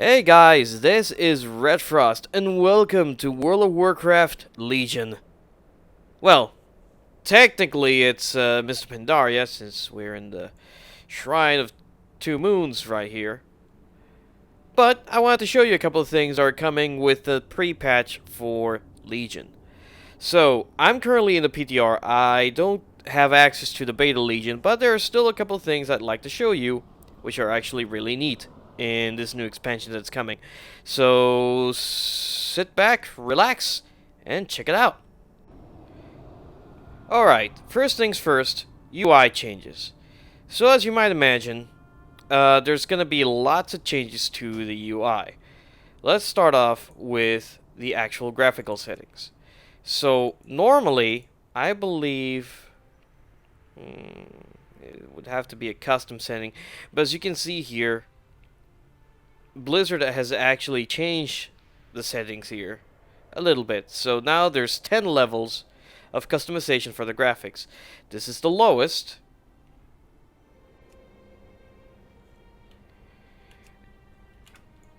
Hey guys, this is RaedFrost, and welcome to World of Warcraft Legion. Well, technically it's Mr. Pandaria, since we're in the Shrine of Two Moons right here. But I wanted to show you a couple of things that are coming with the pre-patch for Legion. So, I'm currently in the PTR. I don't have access to the Beta Legion, but there are still a couple of things I'd like to show you, which are actually really neat in this new expansion that's coming. So sit back, relax, and check it out. Alright, first things first, UI changes. So as you might imagine, there's going to be lots of changes to the UI. Let's start off with the actual graphical settings. So normally, I believe it would have to be a custom setting, but as you can see here, Blizzard has actually changed the settings here a little bit. So now there's 10 levels of customization for the graphics. This is the lowest.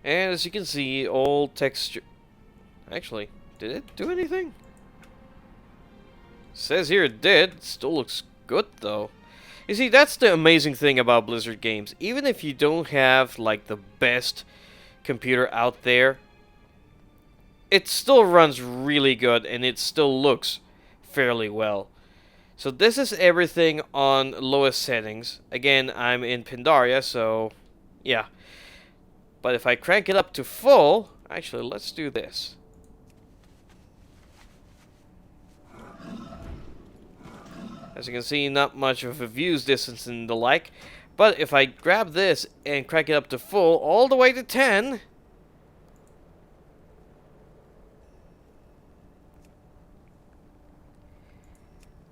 And as you can see, all texture... Actually, did it do anything? Says here it did. Still looks good though. You see, that's the amazing thing about Blizzard games. Even if you don't have, like, the best computer out there, it still runs really good, and it still looks fairly well. So this is everything on lowest settings. Again, I'm in Pandaria, so, yeah. But if I crank it up to full... Actually, let's do this. As you can see, not much of a views distance and the like. But if I grab this and crank it up to full, all the way to 10...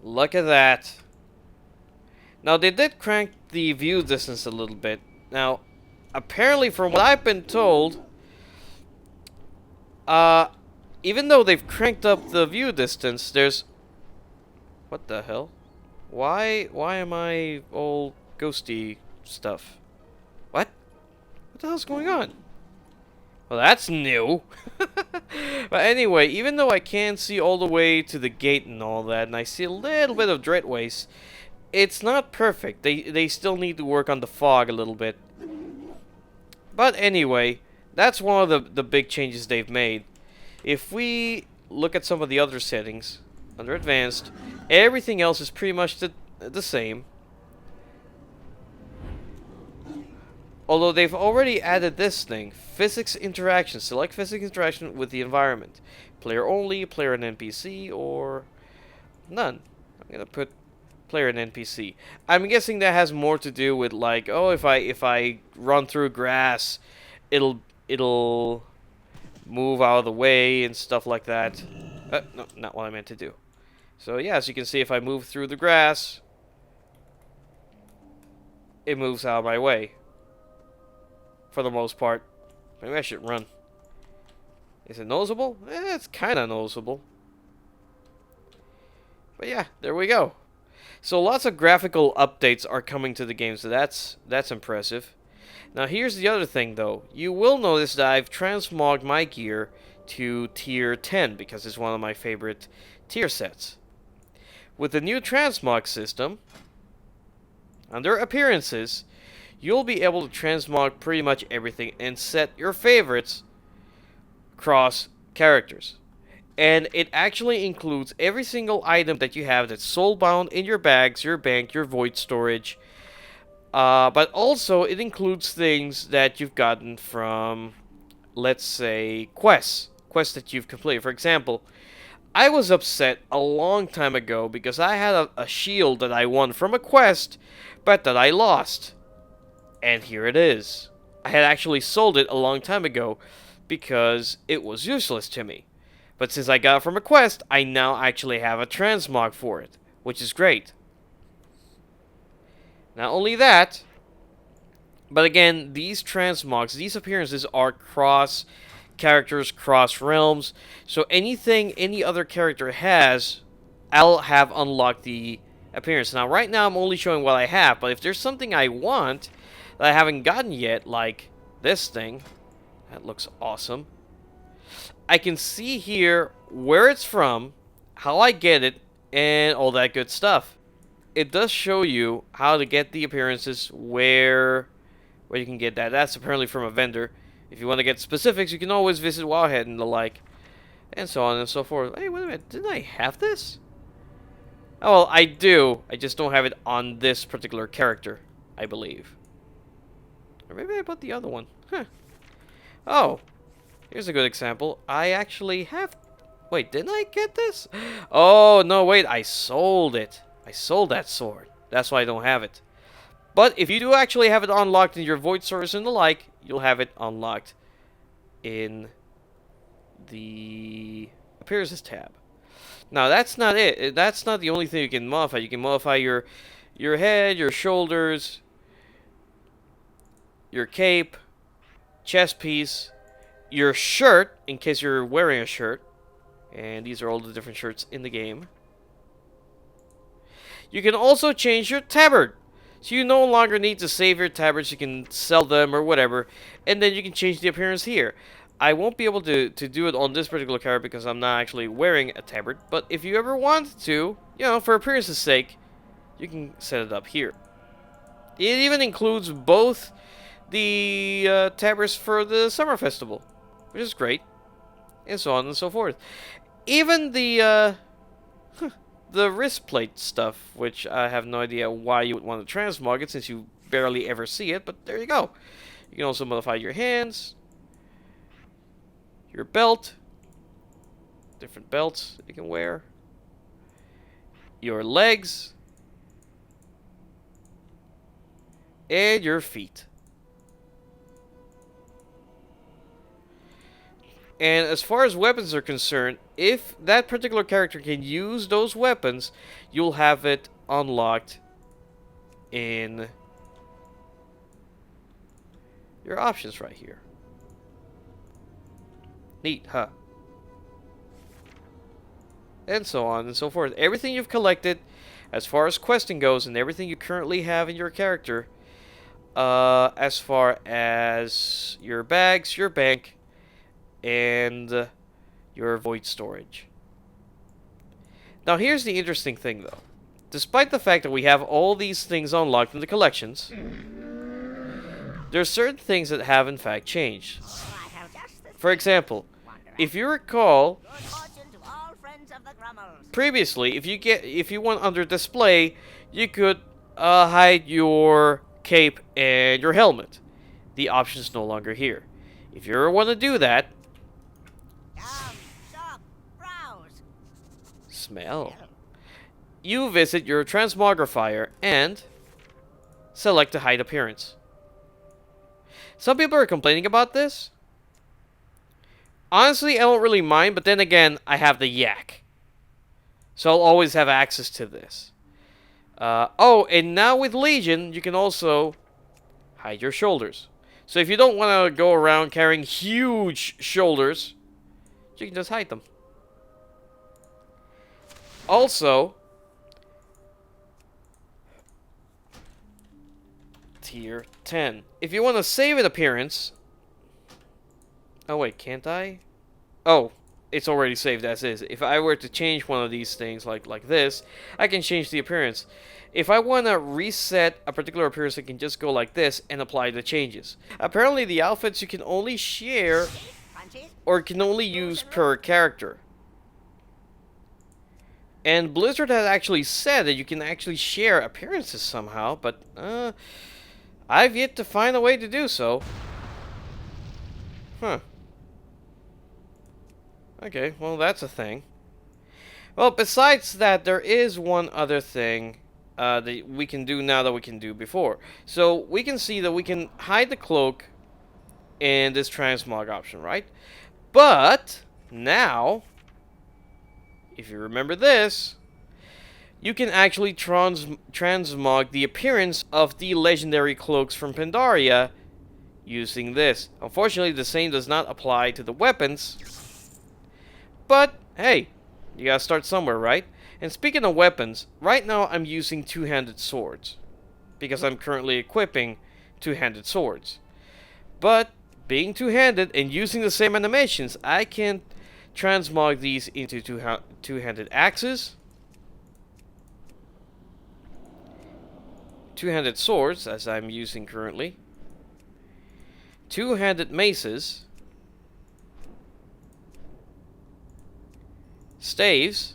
Look at that. Now, they did crank the view distance a little bit. Now, apparently, from what I've been told... even though they've cranked up the view distance, there's... What the hell? Why am I all ghosty stuff? What? What the hell's going on? Well, that's new. But anyway, even though I can see all the way to the gate and all that, and I see a little bit of Dreadwaste, it's not perfect. They still need to work on the fog a little bit. But anyway, that's one of the big changes they've made. If we look at some of the other settings, under Advanced, everything else is pretty much the same. Although they've already added this thing, physics interaction. Select physics interaction with the environment. Player only, player and NPC, or none. I'm gonna put player and NPC. I'm guessing that has more to do with, like, oh, if I run through grass, it'll move out of the way and stuff like that. No, not what I meant to do. So yeah, as you can see, if I move through the grass, it moves out of my way. For the most part. Maybe I should run. Is it noticeable? It's kind of noticeable. But yeah, there we go. So lots of graphical updates are coming to the game, so that's impressive. Now here's the other thing though. You will notice that I've transmogged my gear to tier 10 because it's one of my favorite tier sets. With the new transmog system, under appearances, you'll be able to transmog pretty much everything and set your favorites cross characters. And it actually includes every single item that you have that's soulbound in your bags, your bank, your void storage. But also, it includes things that you've gotten from, let's say, quests that you've completed. For example, I was upset a long time ago because I had a shield that I won from a quest, but that I lost. And here it is. I had actually sold it a long time ago because it was useless to me. But since I got it from a quest, I now actually have a transmog for it, which is great. Not only that, but again, these transmogs, these appearances are cross characters, cross realms. So anything any other character has, I'll have unlocked the appearance. Now, right now, I'm only showing what I have, but if there's something I want that I haven't gotten yet, like this thing, That looks awesome. I can see here where it's from, how I get it, and all that good stuff. It does show you how to get the appearances where you can get that. That's apparently from a vendor. If you want to get specifics, you can always visit Wowhead and the like, and so on and so forth. Hey, wait a minute, didn't I have this? Oh, well, I do. I just don't have it on this particular character, I believe. Or maybe I bought the other one. Huh. Oh, here's a good example. I actually have... Wait, didn't I get this? Oh, no, wait, I sold it. I sold that sword. That's why I don't have it. But if you do actually have it unlocked in your Void Source and the like, you'll have it unlocked in the Appearances tab. Now, that's not it. That's not the only thing you can modify. You can modify your head, your shoulders, your cape, chest piece, your shirt, in case you're wearing a shirt. And these are all the different shirts in the game. You can also change your tabard. So you no longer need to save your tabards. You can sell them or whatever. And then you can change the appearance here. I won't be able to do it on this particular character because I'm not actually wearing a tabard. But if you ever want to, you know, for appearance's sake, you can set it up here. It even includes both the tabards for the summer festival, which is great, and so on and so forth. Even the wrist plate stuff, which I have no idea why you would want to transmog it since you barely ever see it, but there you go. You can also modify your hands, your belt, different belts that you can wear, your legs, and your feet. And as far as weapons are concerned, if that particular character can use those weapons, you'll have it unlocked in your options right here. Neat, huh? And so on and so forth. Everything you've collected, as far as questing goes, and everything you currently have in your character, as far as your bags, your bank, and your void storage. Now here's the interesting thing though. Despite the fact that we have all these things unlocked in the collections, there's certain things that have in fact changed. For example, if you recall, previously, if you went under display, you could hide your cape and your helmet. The option's no longer here. If you ever want to do that, smell, you visit your transmogrifier and select the hide appearance. Some people are complaining about this. Honestly, I don't really mind, but then again, I have the yak, so I'll always have access to this. Oh, and now with Legion, you can also hide your shoulders. So if you don't want to go around carrying huge shoulders, you can just hide them. Also, tier 10. If you want to save an appearance... Oh wait, can't I? Oh, it's already saved as is. If I were to change one of these things like this, I can change the appearance. If I want to reset a particular appearance, I can just go like this and apply the changes. Apparently the outfits you can only share or can only use per character. And Blizzard has actually said that you can actually share appearances somehow, but I've yet to find a way to do so. Huh. Okay, well that's a thing. Well, besides that, there is one other thing that we can do now that we can do before. So we can see that we can hide the cloak in this transmog option, right? But now, if you remember this, you can actually transmog the appearance of the legendary cloaks from Pandaria using this. Unfortunately, the same does not apply to the weapons, but hey, you gotta start somewhere, right? And speaking of weapons, right now I'm using two-handed swords because I'm currently equipping two-handed swords. But being two-handed and using the same animations, I can transmog these into two-handed axes, two-handed swords, as I'm using currently, two-handed maces, staves.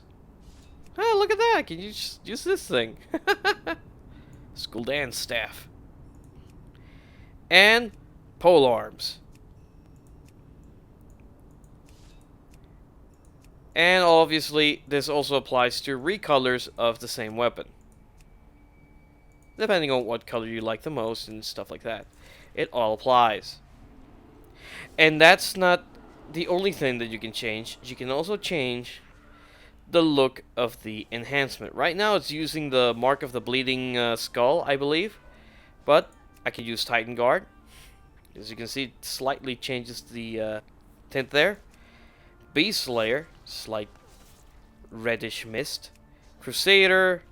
Oh, look at that! I can use this thing. School dance staff. And pole arms. And obviously, this also applies to recolors of the same weapon. Depending on what color you like the most and stuff like that. It all applies. And that's not the only thing that you can change. You can also change the look of the enhancement. Right now it's using the Mark of the Bleeding Skull, I believe. But I can use Titan Guard. As you can see, it slightly changes the tint there. Beast Slayer, slight reddish mist. Crusader,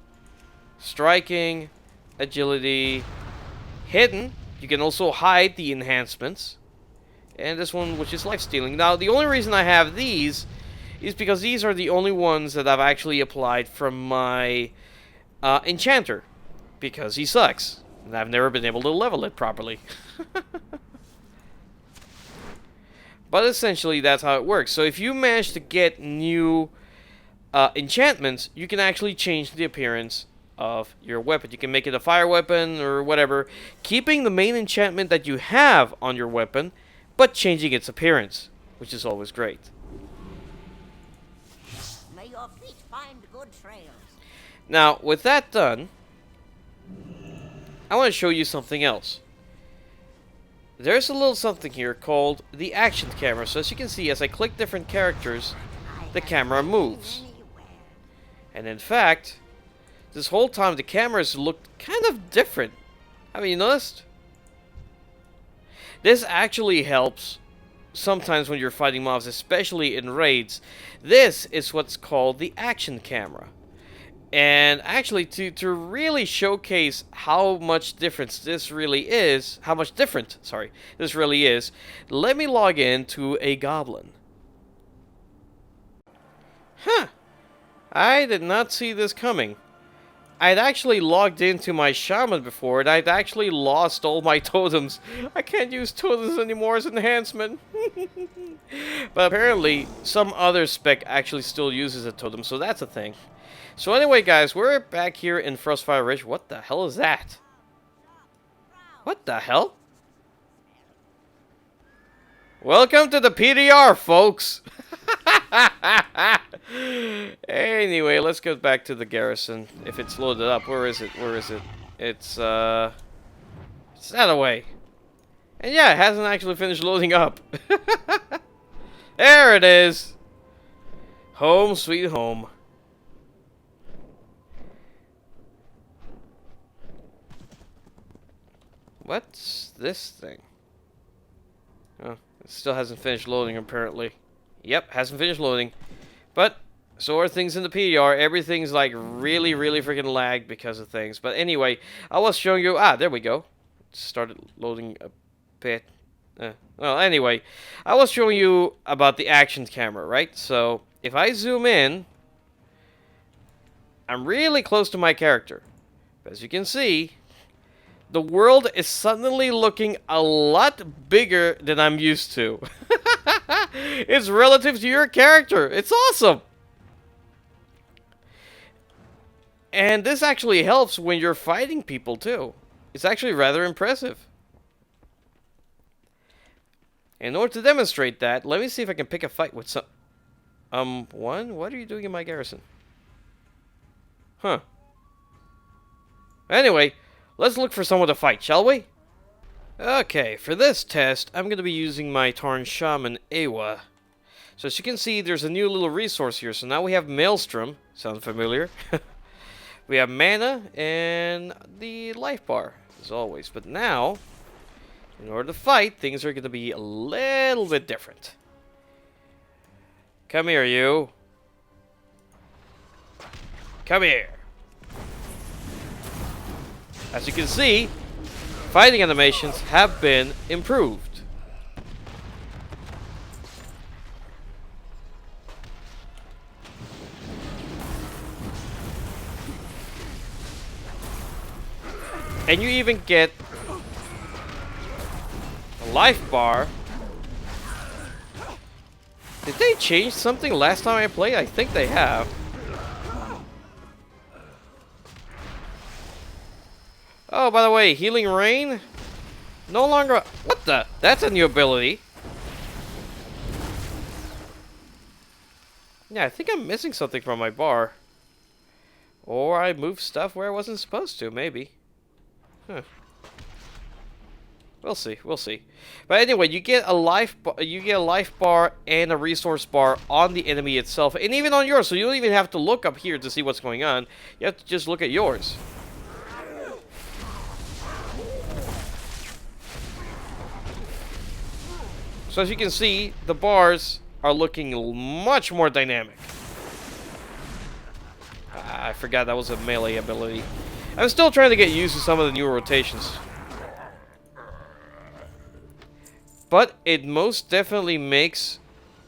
striking, agility, hidden. You can also hide the enhancements. And this one, which is life stealing. Now, the only reason I have these is because these are the only ones that I've actually applied from my enchanter. Because he sucks. And I've never been able to level it properly. But essentially, that's how it works. So if you manage to get new enchantments, you can actually change the appearance of your weapon. You can make it a fire weapon or whatever, keeping the main enchantment that you have on your weapon, but changing its appearance, which is always great. May your feet find good trails. Now, with that done, I want to show you something else. There's a little something here called the action camera. So as you can see, as I click different characters, the camera moves. And in fact, this whole time the cameras looked kind of different. Have you noticed? This actually helps sometimes when you're fighting mobs, especially in raids. This is what's called the action camera. And actually, to really showcase how much difference this really is, this really is, let me log in to a goblin. Huh. I did not see this coming. I'd actually logged into my shaman before, and I'd actually lost all my totems. I can't use totems anymore as enhancement. But apparently, some other spec actually still uses a totem, so that's a thing. So anyway, guys, we're back here in Frostfire Ridge. What the hell is that? What the hell? Welcome to the PTR, folks! Anyway, let's go back to the garrison. If it's loaded up, where is it? Where is it? It's that away. And yeah, it hasn't actually finished loading up. There it is! Home sweet home. What's this thing? Oh, it still hasn't finished loading, apparently. Yep, hasn't finished loading. But, so are things in the PTR. Everything's like really, really freaking lagged because of things. But anyway, I was showing you... Ah, there we go. It started loading a bit. Well, anyway, I was showing you about the action camera, right? So, if I zoom in, I'm really close to my character. As you can see, the world is suddenly looking a lot bigger than I'm used to. It's relative to your character. It's awesome. And this actually helps when you're fighting people too. It's actually rather impressive. In order to demonstrate that, let me see if I can pick a fight with some... One? What are you doing in my garrison? Huh. Anyway, let's look for someone to fight, shall we? Okay, for this test, I'm going to be using my Tarn Shaman, Ewa. So as you can see, there's a new little resource here. So now we have Maelstrom. Sound familiar? We have mana and the life bar, as always. But now, in order to fight, things are going to be a little bit different. Come here, you. Come here. As you can see, fighting animations have been improved. And you even get a life bar. Did they change something last time I played? I think they have. Oh, by the way, Healing Rain? No longer... What the? That's a new ability. Yeah, I think I'm missing something from my bar. Or I moved stuff where I wasn't supposed to, maybe. Huh. We'll see, we'll see. But anyway, you get a life bar and a resource bar on the enemy itself, and even on yours, so you don't even have to look up here to see what's going on. You have to just look at yours. So as you can see, the bars are looking much more dynamic. I forgot that was a melee ability. I'm still trying to get used to some of the newer rotations. But it most definitely makes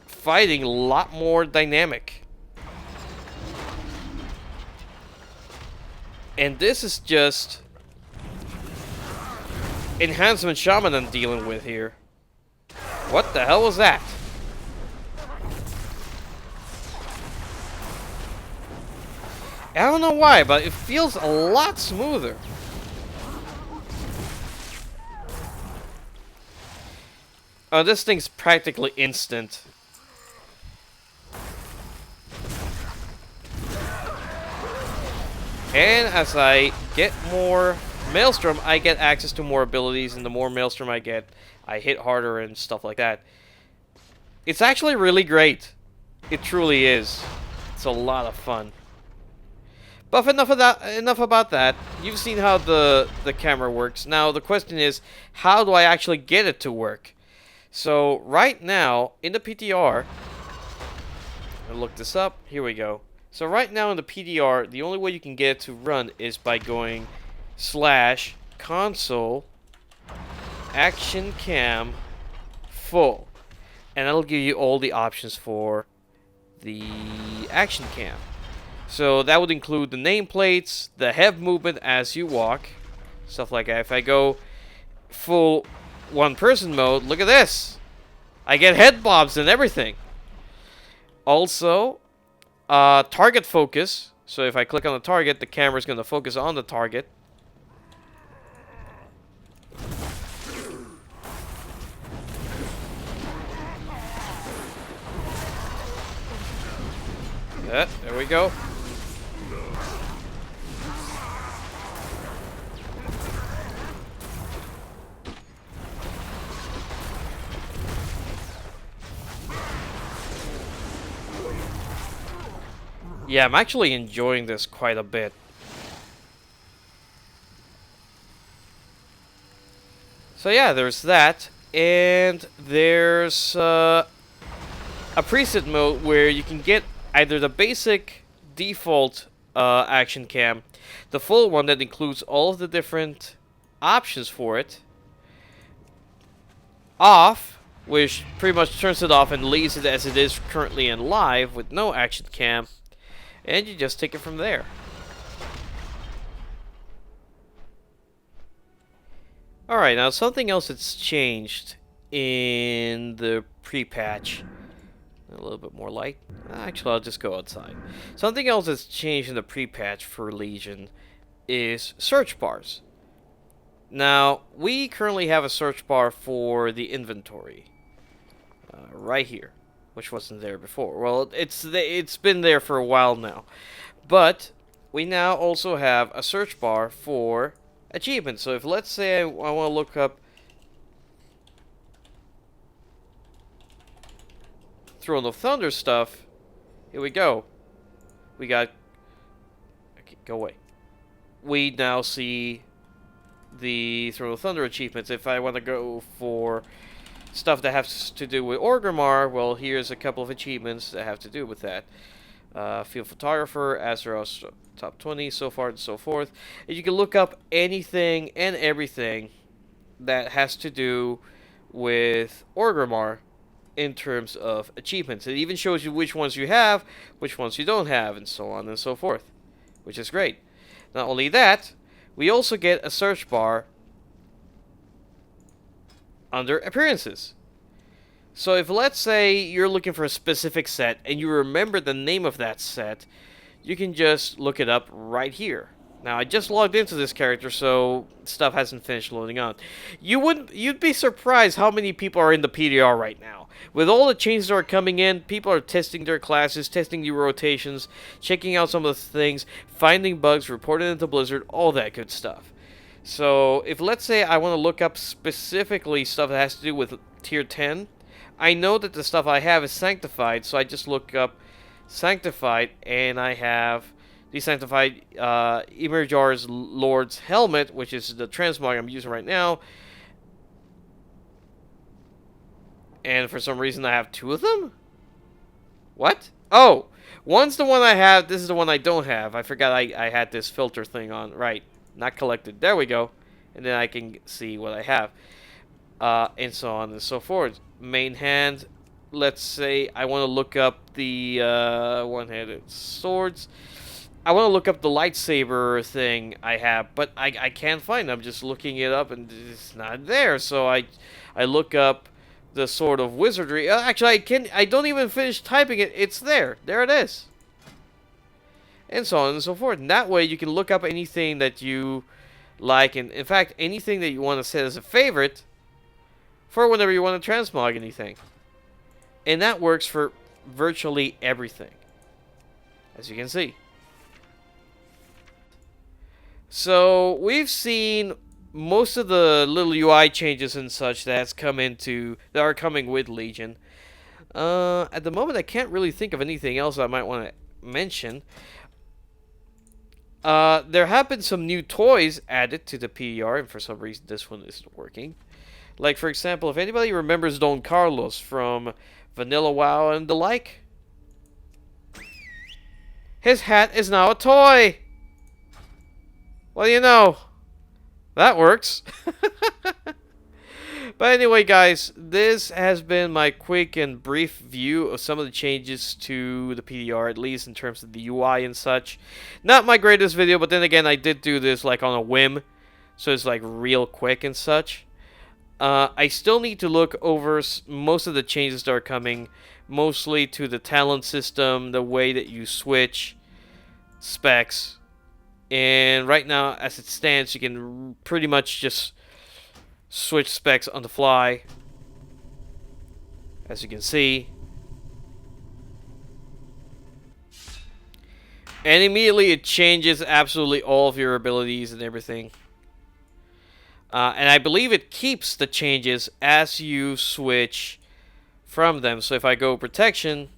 fighting a lot more dynamic. And this is just enhancement shaman I'm dealing with here. What the hell was that? I don't know why, but it feels a lot smoother. Oh, this thing's practically instant. And as I get more Maelstrom, I get access to more abilities, and the more Maelstrom I get, I hit harder and stuff like that. It's actually really great. It truly is. It's a lot of fun. But enough about that. You've seen how the camera works. Now the question is, how do I actually get it to work? So right now in the PTR, I'll look this up. Here we go. So right now in the PTR, the only way you can get it to run is by going /console action cam full, and that'll give you all the options for the action cam. So that would include the nameplates, the head movement as you walk, stuff like that. If I go full one-person mode, look at this. I get head bobs and everything. Also, target focus. So if I click on the target, the camera's going to focus on the target. There we go. Yeah, I'm actually enjoying this quite a bit. So yeah, there's that. And there's a preset mode where you can get either the basic default action cam, the full one that includes all of the different options for it, off, which pretty much turns it off and leaves it as it is currently in live with no action cam, and you just take it from there. Alright, now something else that's changed in the pre-patch. A little bit more light. Actually, I'll just go outside. Something else that's changed in the pre-patch for Legion is search bars. Now, we currently have a search bar for the inventory. Right here. Which wasn't there before. Well, it's been there for a while now. But, we now also have a search bar for achievements. So if, let's say, I want to look up Throne of Thunder stuff, here we go. We got... Okay, go away. We now see the Throne of Thunder achievements. If I want to go for stuff that has to do with Orgrimmar, well, here's a couple of achievements that have to do with that. Field Photographer, Azeroth's Top 20, so far and so forth. And you can look up anything and everything that has to do with Orgrimmar in terms of achievements. It even shows you which ones you have, which ones you don't have, and so on and so forth, which is great. Not only that, we also get a search bar under appearances. So if let's say you're looking for a specific set and you remember the name of that set, you can just look it up right here. Now I just logged into this character, so stuff hasn't finished loading on. You'd be surprised how many people are in the PTR right now. With all the changes that are coming in, people are testing their classes, testing new rotations, checking out some of the things, finding bugs, reporting it to Blizzard, all that good stuff. So if let's say I want to look up specifically stuff that has to do with tier 10, I know that the stuff I have is sanctified, so I just look up sanctified, and I have the sanctified Emerjar's Lord's Helmet, which is the transmog I'm using right now. And for some reason I have two of them? What? Oh! One's the one I have, this is the one I don't have. I forgot I had this filter thing on. Right. Not collected. There we go. And then I can see what I have. And so on and so forth. Main hand. Let's say I want to look up the one-handed swords. I want to look up the lightsaber thing I have, but I can't find it. I'm just looking it up and it's not there. So I look up the Sword of Wizardry. Actually, I don't even finish typing it. It's there. There it is. And so on and so forth. And that way you can look up anything that you like, and in fact anything that you want to set as a favorite for whenever you want to transmog anything. And that works for virtually everything, as you can see. So we've seen most of the little UI changes and such that are coming with Legion. At the moment, I can't really think of anything else I might want to mention. There have been some new toys added to the PTR, and for some reason this one isn't working. Like, for example, if anybody remembers Don Carlos from Vanilla WoW and the like, his hat is now a toy! Well, you know, that works. But anyway, guys, this has been my quick and brief view of some of the changes to the PTR, at least in terms of the UI and such. Not my greatest video, but then again, I did do this like on a whim, so it's like real quick and such. I still need to look over most of the changes that are coming, mostly to the talent system, the way that you switch specs. And right now, as it stands, you can pretty much just switch specs on the fly, as you can see. And immediately it changes absolutely all of your abilities and everything. And I believe it keeps the changes as you switch from them. So if I go protection,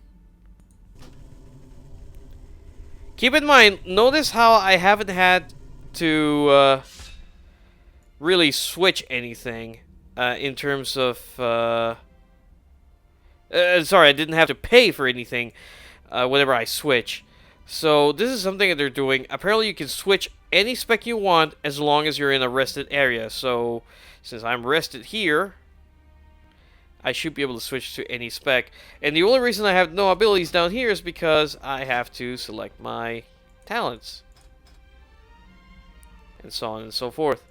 keep in mind, notice how I haven't had to really switch anything in terms of... sorry, I didn't have to pay for anything whenever I switch. So this is something that they're doing. Apparently you can switch any spec you want as long as you're in a rested area. So since I'm rested here, I should be able to switch to any spec. And the only reason I have no abilities down here is because I have to select my talents. And so on and so forth.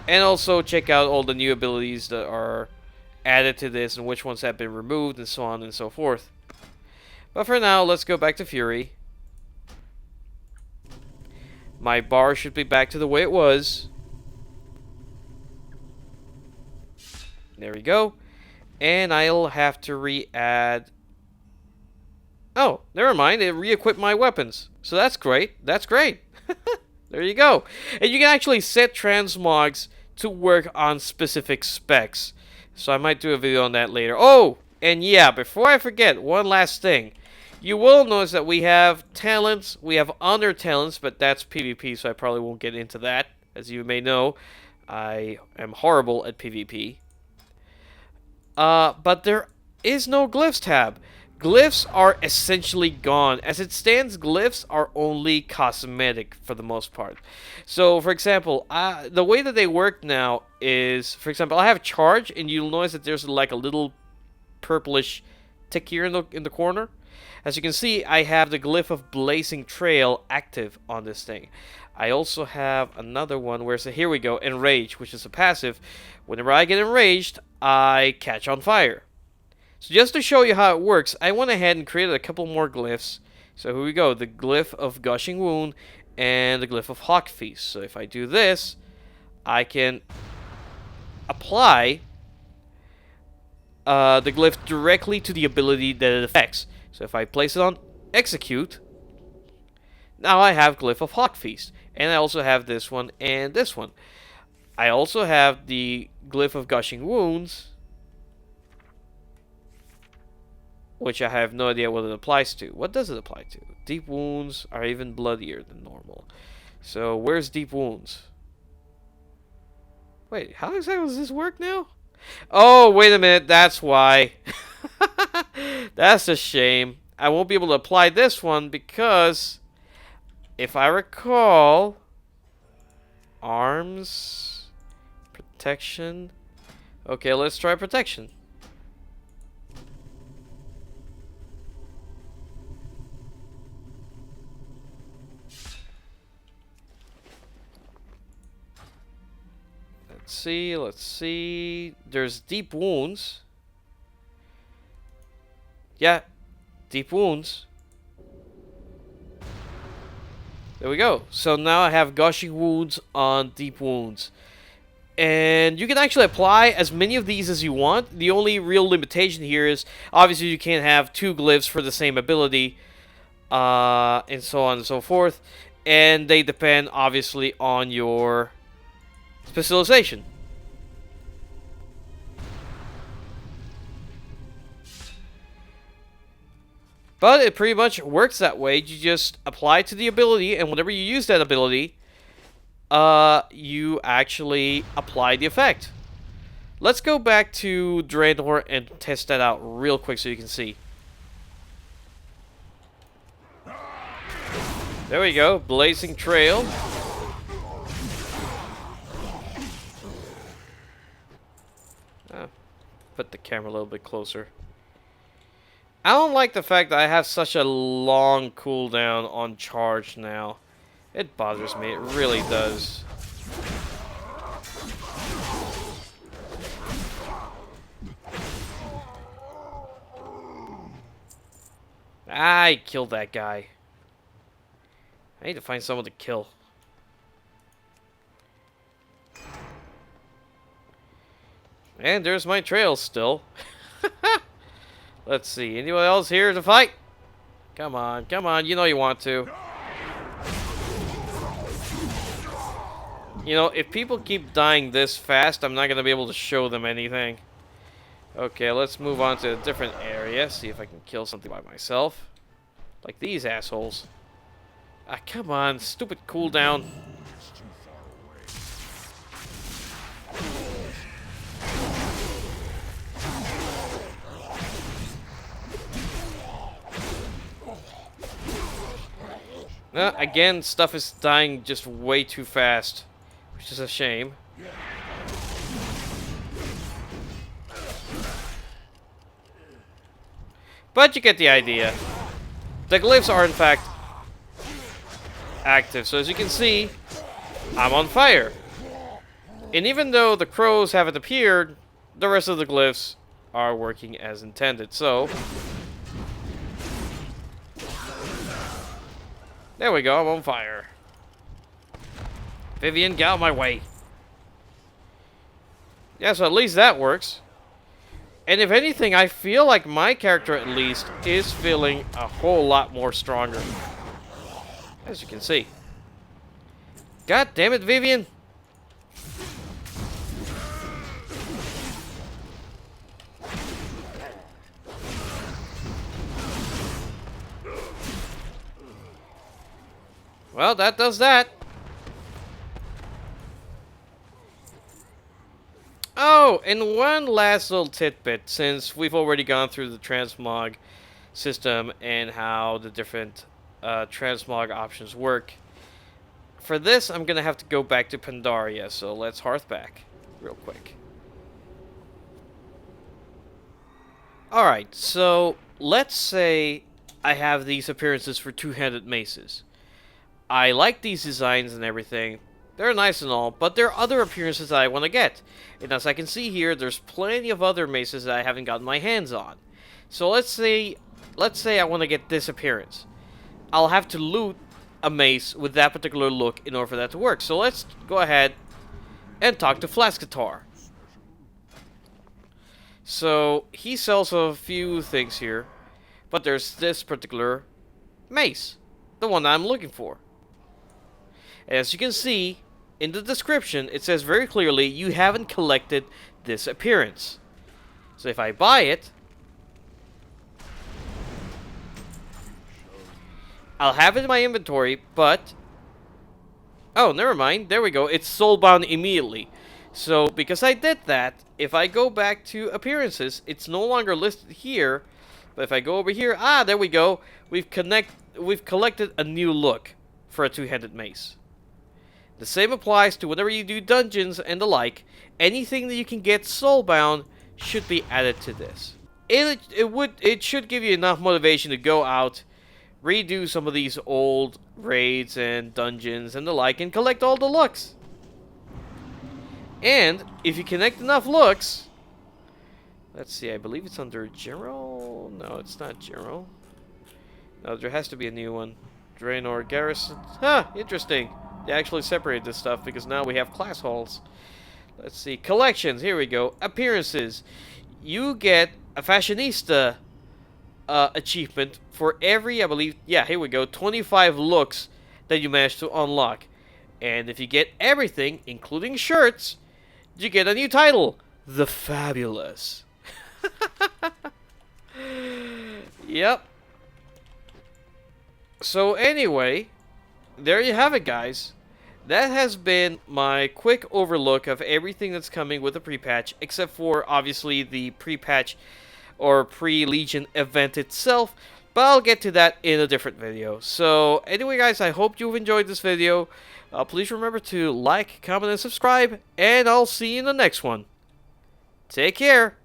And also check out all the new abilities that are added to this and which ones have been removed and so on and so forth. But for now, let's go back to Fury. My bar should be back to the way it was. There we go. And I'll have to re-add... Oh, never mind. It re-equipped my weapons. So that's great. That's great. There you go. And you can actually set transmogs to work on specific specs. So I might do a video on that later. Oh, and yeah, before I forget, one last thing. You will notice that we have talents, we have honor talents, but that's PvP, so I probably won't get into that. As you may know, I am horrible at PvP. But there is no glyphs tab. Glyphs are essentially gone. As it stands, glyphs are only cosmetic for the most part. So, for example, the way that they work now is, for example, I have charge, and you'll notice that there's like a little purplish tick here in the corner. As you can see, I have the glyph of Blazing Trail active on this thing. I also have another one where, so here we go, Enrage, which is a passive. Whenever I get enraged, I catch on fire. So just to show you how it works, I went ahead and created a couple more glyphs. So here we go, the glyph of Gushing Wound and the glyph of Hawk Feast. So if I do this, I can apply the glyph directly to the ability that it affects. So if I place it on Execute, now I have Glyph of Hawk Feast. And I also have this one and this one. I also have the Glyph of Gushing Wounds, which I have no idea what it applies to. What does it apply to? Deep wounds are even bloodier than normal. So where's Deep Wounds? Wait, how exactly does this work now? Oh, wait a minute, that's why. That's a shame. I won't be able to apply this one because, if I recall, arms, protection. Okay, let's try protection. Let's see. There's deep wounds. Yeah, deep wounds. There we go. So now I have gushing wounds on deep wounds. And you can actually apply as many of these as you want. The only real limitation here is, obviously, you can't have two glyphs for the same ability, and so on and so forth. And they depend, obviously, on your specialization. But it pretty much works that way. You just apply to the ability, and whenever you use that ability, you actually apply the effect. Let's go back to Draenor and test that out real quick so you can see. There we go, Blazing Trail. Put the camera a little bit closer. I don't like the fact that I have such a long cooldown on charge now. It bothers me, it really does. I killed that guy. I need to find someone to kill. And there's my trail still. Let's see. Anyone else here to fight? Come on, come on. You know you want to. You know, if people keep dying this fast, I'm not going to be able to show them anything. Okay, let's move on to a different area. See if I can kill something by myself. Like these assholes. Ah, come on. Stupid cooldown. Again, stuff is dying just way too fast, which is a shame. But you get the idea. The glyphs are in fact active, so as you can see, I'm on fire. And even though the crows haven't appeared, the rest of the glyphs are working as intended, so... There we go, I'm on fire. Vivian, get out of my way. Yeah, so at least that works. And if anything, I feel like my character at least is feeling a whole lot more stronger. As you can see. God damn it, Vivian! Well, that does that. Oh, and one last little tidbit, since we've already gone through the transmog system and how the different transmog options work. For this, I'm going to have to go back to Pandaria, so let's hearth back real quick. Alright, so let's say I have these appearances for two-handed maces. I like these designs and everything. They're nice and all, but there are other appearances that I want to get. And as I can see here, there's plenty of other maces that I haven't gotten my hands on. So let's say I want to get this appearance. I'll have to loot a mace with that particular look in order for that to work. So let's go ahead and talk to Flascatar. So he sells a few things here, but there's this particular mace, the one that I'm looking for. As you can see in the description, it says very clearly you haven't collected this appearance. So if I buy it, I'll have it in my inventory, but oh, never mind. There we go. It's soulbound immediately. So because I did that, if I go back to appearances, it's no longer listed here. But if I go over here, there we go. We've collected a new look for a two-handed mace. The same applies to whenever you do dungeons and the like. Anything that you can get soulbound should be added to this. It should give you enough motivation to go out, redo some of these old raids and dungeons and the like, and collect all the looks. And if you collect enough looks, let's see, I believe it's under General. No, it's not General. No, there has to be a new one. Draenor Garrison. Huh, interesting. They actually separated this stuff because now we have class halls. Let's see, collections. Here we go. Appearances. You get a fashionista achievement for every, I believe, yeah, here we go, 25 looks that you manage to unlock. And if you get everything, including shirts, you get a new title, The Fabulous. Yep. So anyway, there you have it, guys. That has been my quick overlook of everything that's coming with the pre-patch, except for, obviously, the pre-patch or pre-Legion event itself, but I'll get to that in a different video. So anyway, guys, I hope you've enjoyed this video. Please remember to like, comment, and subscribe, and I'll see you in the next one. Take care.